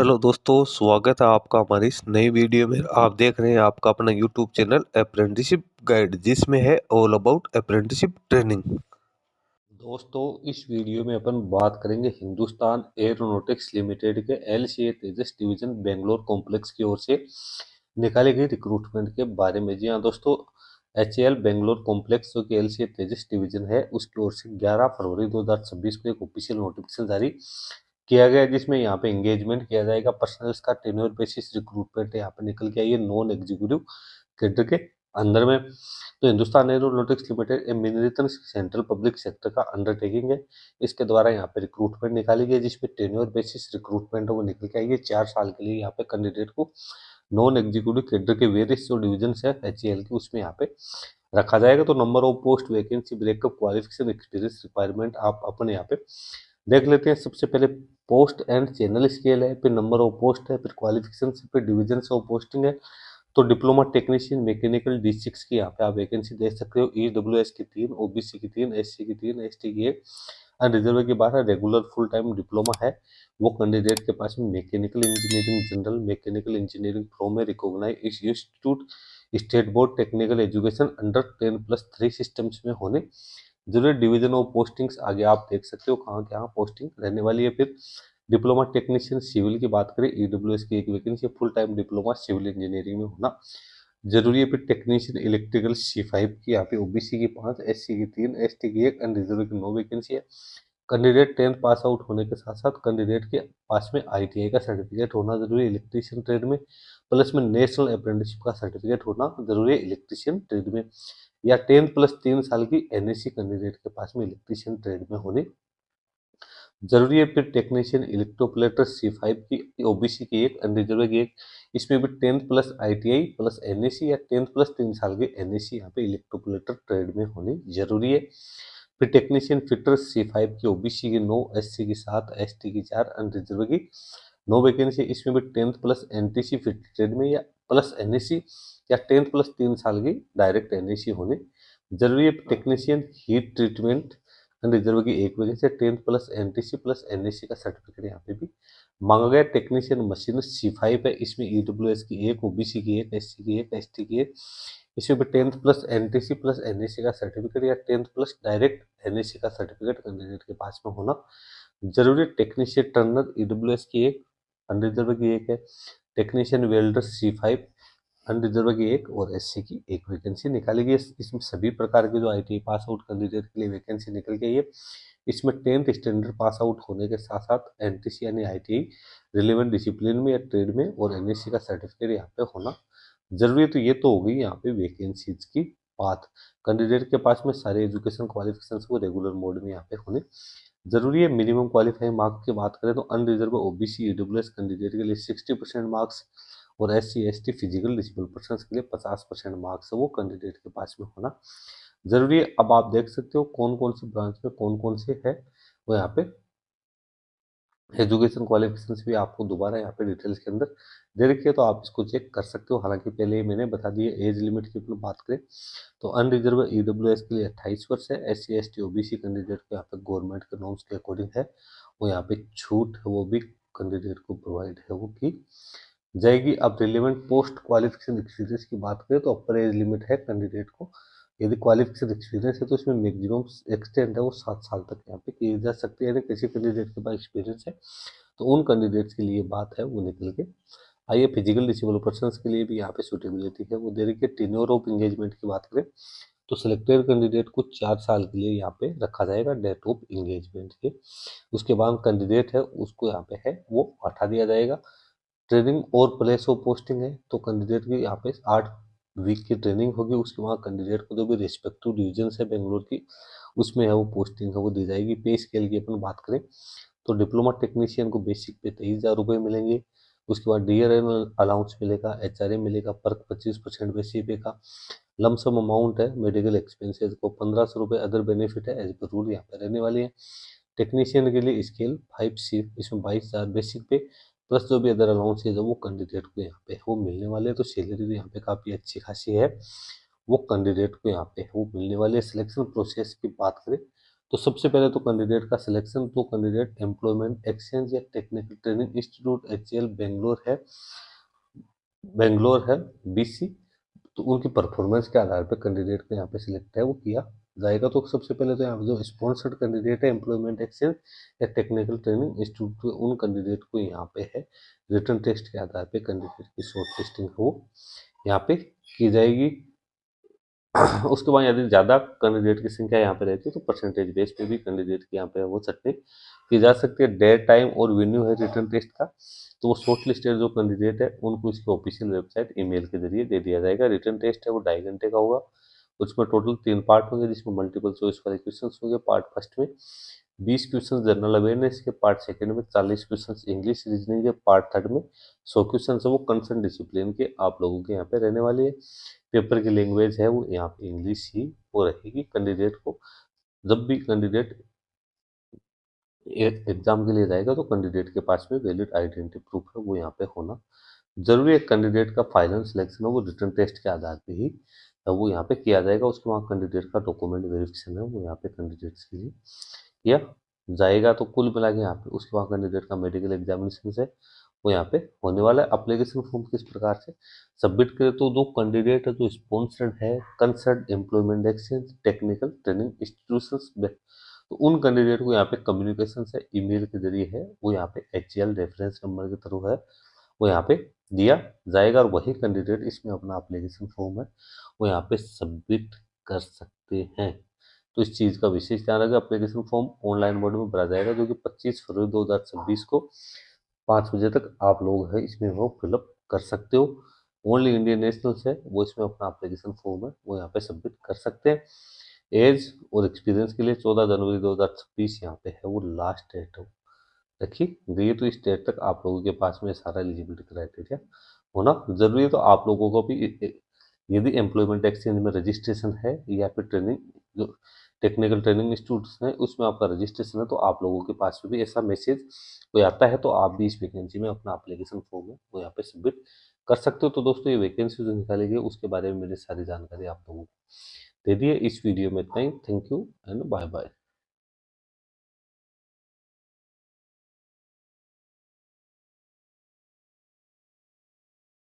Hello दोस्तों, स्वागत है आपका हमारी इस नई वीडियो में। आप देख रहे हैं आपका अपना यूट्यूब चैनल अप्रेंटिसशिप गाइड, जिसमें है ऑल अबाउट अप्रेंटिसशिप ट्रेनिंग। दोस्तों, इस वीडियो में अपन बात करेंगे हिंदुस्तान एरोनॉटिक्स लिमिटेड के एलसीए तेजस डिवीजन बेंगलोर कॉम्प्लेक्स की ओर से निकाली गई रिक्रूटमेंट के बारे में। जी हाँ दोस्तों, एचएएल बेंगलोर कॉम्प्लेक्स जो कि एलसीए तेजस डिवीजन है, उसकी ओर से 11 फरवरी 2026 को एक ऑफिशियल नोटिफिकेशन जारी किया गया है, जिसमें यहाँ पे एंगेजमेंट किया जाएगा। पर्सनल्स का टेन्योर बेसिस रिक्रूटमेंट यहाँ पे निकल के आई है नॉन एग्जीक्यूटिव कैडर के अंदर में। तो Hindustan aeronautics limited A military central public sector का अंडरटेकिंग है। इसके द्वारा यहाँ पे रिक्रूटमेंट निकाली गई, जिसमें टेन्योर बेसिस रिक्रूटमेंट है वो निकल के आई है 4 साल के लिए। यहाँ पे कैंडिडेट को नॉन एग्जीक्यूटिव कैडर के वेरियस जो डिविजन है एचएएल की, उसमें यहाँ पे रखा जाएगा। तो number of post, vacancy, breakup, qualification, experience requirement आप अपने यहाँ पे देख लेते हैं। सबसे पहले पोस्ट एंड चैनल स्केल है, फिर नंबर ऑफ पोस्ट है, फिर क्वालिफिकेशन, फिर डिवीजन ऑफ पोस्टिंग है। तो डिप्लोमा टेक्नीशियन मैकेनिकल D6 की यहाँ पे आप वैकेंसी देख सकते हो। EWS की 3, ओबीसी की 3, एससी की 3, एसटी की 1 और रिजर्व की 12। रेगुलर फुल टाइम डिप्लोमा है वो कैंडिडेट के पास में mechanical engineering, general mechanical engineering from a recognised institute, state board technical education under 10+3 systems में होने जरूरी। डिवीजन ऑफ पोस्टिंग्स आगे आप देख सकते हो कहाँ कहाँ पोस्टिंग रहने वाली है। फिर डिप्लोमा टेक्नीशियन सिविल की बात करें, ईडब्ल्यूएस की एक vacancy, full time diploma civil engineering में होना जरूरी है। फिर टेक्नीशियन इलेक्ट्रिकल C5 की यहाँ पे ओबीसी की 5, एससी की 3, एसटी की 1 एंड रिजर्व की 9 वैकेंसी है। कैंडिडेट 10th पास आउट होने के साथ साथ कैंडिडेट के पास में आईटीआई का सर्टिफिकेट होना जरूरी है इलेक्ट्रीशियन ट्रेड में, प्लस में नेशनल अप्रेंटिसशिप का सर्टिफिकेट होना जरूरी है इलेक्ट्रीशियन ट्रेड में, या 10+3 साल की एनएससी कैंडिडेट के पास में इलेक्ट्रीशियन ट्रेड में होनी जरूरी है। फिर टेक्नीशियन इलेक्ट्रोप्लेटर C5 की ओबीसी की 1 अनरिजर्व की 1, इसमें भी 10th plus ITI plus NSC या 10+3 साल की एनएससी यहाँ पे इलेक्ट्रोप्लेटर ट्रेड में होनी जरूरी है। फिर टेक्नीशियन फिटर C5 की ओबीसी की 9, एससी की 7, एसटी की 4 अनरिजर्व की 9 वैकेंसी, इसमें भी 10th plus NTC fit trade में या प्लस एनएससी या 10+3 साल की डायरेक्ट एनएससी होने जरूरी है। टेक्नीशियन हीट ट्रीटमेंट रिजर्व की 1 vacancy, 10th plus NTC plus NSC का सर्टिफिकेट यहाँ पे भी मांगा गया। टेक्नीशियन मशीन C5 है, इसमें ईडब्ल्यूएस की 1, ओबीसी की 1, एससी की 1, एसटी की 1, इसमें भी 10th plus NTC plus NSC का सर्टिफिकेट या 10th प्लस डायरेक्ट एनएससी का सर्टिफिकेट कैंडिडेट के पास में होना जरूरी। टेक्नीशियन टर्नर ईडब्ल्यूएस की 1, अनरिजर्व की 1 है। टेक्नीशियन वेल्डर C5 अनरिजर्व की 1 और एससी की 1 वैकेंसी निकाली गई है। इसमें सभी प्रकार के जो आईटीआई पास आउट कैंडिडेट के लिए वैकेंसी निकल गई है। इसमें 10th स्टैंडर्ड पास आउट होने के साथ साथ एनटीसी यानी आईटीआई रिलेवेंट डिसिप्लिन में या ट्रेड में और एनएससी का सर्टिफिकेट यहाँ पे होना जरूरी है। तो ये तो हो गई यहाँ पे वैकेंसीज की बात। कैंडिडेट के पास में सारे एजुकेशन क्वालिफिकेशन को रेगुलर मोड में यहाँ पे होने जरूरी है। मिनिमम क्वालिफाइंग मार्क्स की बात करें तो अनरिजर्व ओबीसी ईडब्ल्यूएस कैंडिडेट के लिए 60% मार्क्स और SC ST physical disable person के लिए 50% मार्क्स है वो कैंडिडेट के पास में होना जरूरी है। अब आप देख सकते हो कौन कौन सी ब्रांच में कौन कौन से है वो यहाँ पे एजुकेशन क्वालिफिकेशन भी आपको दोबारा यहाँ पे डिटेल्स के अंदर दे रखी है, तो आप इसको चेक कर सकते हो। हालांकि पहले ही मैंने बता दिया। एज लिमिट की अपनी बात करें तो अनरिजर्व ईडब्ल्यूएस के लिए 28 वर्ष है। एससी एसटी ओबीसी कैंडिडेट को यहाँ पे गवर्नमेंट के नॉर्म्स के अकॉर्डिंग है वो यहाँ पे छूट है वो भी कैंडिडेट को प्रोवाइड है वो की जाएगी। अब रिलेवेंट पोस्ट क्वालिफिकेशन एक्सपीरियंस की बात करें तो अपर एज लिमिट है कैंडिडेट को, यदि क्वालिफिकेशन एक्सपीरियंस है तो इसमें मैक्सिमम एक्सटेंड है वो 7 साल तक यहाँ पे की जा सकती है। यदि किसी कैंडिडेट के पास एक्सपीरियंस है तो उन कैंडिडेट्स के लिए बात है वो निकल के आइए। फिजिकल डिसेबल पर्सन के लिए भी यहाँ पे सूटेबिलिटी है वो दे रही है। टेन्योर ऑफ एंगेजमेंट की बात करें तो सिलेक्टेड कैंडिडेट को 4 साल के लिए यहाँ पे रखा जाएगा डेट ऑफ एंगेजमेंट के। उसके बाद कैंडिडेट है उसको यहाँ पे है वो हटा दिया जाएगा। ट्रेनिंग और प्लेस ऑफ पोस्टिंग है तो कैंडिडेट की यहाँ पे 8 वीक की ट्रेनिंग होगी। उसके बाद कैंडिडेट को जो भी रिस्पेक्टिव डिवीजन है बेंगलोर की उसमें है वो पोस्टिंग है वो दी जाएगी। पे स्केल की अपन बात करें तो डिप्लोमा टेक्नीशियन को बेसिक पे 23,000 रुपये मिलेंगे। उसके बाद डीयर एनुअल अलाउंस मिलेगा, एचआरए मिलेगा, पर 25% बेसिक पे का लमसम अमाउंट है। मेडिकल एक्सपेंसेस को 1,500 रुपये अदर बेनिफिट है एज पर रूल यहाँ पे रहने वाली है। टेक्नीशियन के लिए स्केल 5C, इसमें 22,000 बेसिक पे प्लस जो भी अदर अलाउंसेज है वो कैंडिडेट को यहाँ पे वो मिलने वाले हैं। तो सैलरी तो यहाँ पे काफ़ी अच्छी खासी है वो कैंडिडेट को यहाँ पे वो मिलने वाले। सिलेक्शन प्रोसेस की बात करें तो सबसे पहले तो कैंडिडेट का सिलेक्शन, तो कैंडिडेट एम्प्लॉयमेंट एक्सचेंज या technical training institute HCL Bangalore है BC, तो उनकी परफॉर्मेंस के आधार पर कैंडिडेट का यहाँ पे सिलेक्ट है वो किया जाएगा। तो सबसे पहले तो यहाँ पे जो स्पॉन्सर्ड कैंडिडेट है एम्प्लॉयमेंट एक्सचेंज या टेक्निकल ट्रेनिंग इंस्टीट्यूट, उन कैंडिडेट को यहाँ पे है रिटन टेस्ट के आधार पे कैंडिडेट की शॉर्ट लिस्टिंग हो यहाँ पे की जाएगी। उसके बाद यदि ज़्यादा कैंडिडेट की संख्या यहाँ पे रहती है तो परसेंटेज बेस पे भी कैंडिडेट की यहाँ पे वो छटनी की जा सकती है। डेट टाइम और वेन्यू है रिटर्न टेस्ट का, तो वो शॉर्ट लिस्टेड जो कैंडिडेट है उनको इसके ऑफिशियल वेबसाइट ईमेल के जरिए दे दिया जाएगा। रिटर्न टेस्ट है वो 2.5 घंटे का होगा। उसमें टोटल 3 पार्ट होंगे जिसमें मल्टीपल चॉइस वाले क्वेश्चन होंगे। पार्ट फर्स्ट में 20 क्वेश्चन जनरल अवेयरनेस के, पार्ट सेकंड में 40 क्वेश्चन इंग्लिश रीजनिंग के, पार्ट थर्ड में 100 क्वेश्चन है वो कंसर्न डिसिप्लिन के आप लोगों के यहाँ पे रहने वाली है। पेपर की लैंग्वेज है वो यहाँ पे इंग्लिश ही वो रहेगी। कैंडिडेट को जब भी कैंडिडेट एग्जाम के लिए जाएगा तो कैंडिडेट के पास में वैलिड आइडेंटिटी प्रूफ है वो यहाँ पे होना जरूरी है। कैंडिडेट का फाइनल सिलेक्शन है वो रिटर्न टेस्ट के आधार पे ही वो यहाँ पे किया जाएगा। उसके बाद कैंडिडेट का डॉक्यूमेंट वेरिफिकेशन है वो यहाँ पे कैंडिडेट्स के लिए किया जाएगा। तो कुल मिला के यहाँ पे उसके बाद कैंडिडेट का मेडिकल एग्जामिनेशन है वो यहाँ पे होने वाला है। अप्लीकेशन फॉर्म किस प्रकार से सबमिट करें, तो दो कैंडिडेट है जो स्पॉन्सर्ड है concern employment exchange technical training institution, तो उन कैंडिडेट को यहाँ पे कम्युनिकेशन से ईमेल के जरिए है वो यहाँ पे HCL रेफरेंस नंबर के थ्रू है वो यहाँ पे दिया जाएगा। और वही कैंडिडेट इसमें अपना एप्लीकेशन फॉर्म है वो यहाँ पे सबमिट कर सकते हैं। तो इस चीज़ का विशेष ध्यान रखें, एप्लीकेशन फॉर्म ऑनलाइन मोड में भरा जाएगा जो कि 25 फरवरी 2026 को 5 बजे तक आप लोग है इसमें वो फिलअप कर सकते हो। ओनली इंडियन नेशनल्स है वो इसमें अपना एप्लीकेशन फॉर्म है वो यहाँ पे सबमिट कर सकते हैं। एज और एक्सपीरियंस के लिए 14 जनवरी 2026 यहाँ पे है वो लास्ट डेट हो रखी गई है। तो इस डेट तक आप लोगों के पास में सारा एलिजिबिलिटी क्राइटेरिया होना जरूरी है। तो आप लोगों को भी यदि एम्प्लॉयमेंट एक्सचेंज में रजिस्ट्रेशन है या फिर ट्रेनिंग जो टेक्निकल ट्रेनिंग इंस्टीट्यूट है उसमें आपका रजिस्ट्रेशन है तो आप लोगों के पास में भी ऐसा मैसेज कोई आता है तो आप भी इस वैकेंसी में अपना एप्लीकेशन फॉर्म है वो यहाँ पे सबमिट कर सकते हो। तो दोस्तों ये वैकेंसी जो निकाली गई उसके बारे में मेरी सारी जानकारी आप लोगों को दे दी है। इस वीडियो में इतना ही। Thank you and bye bye.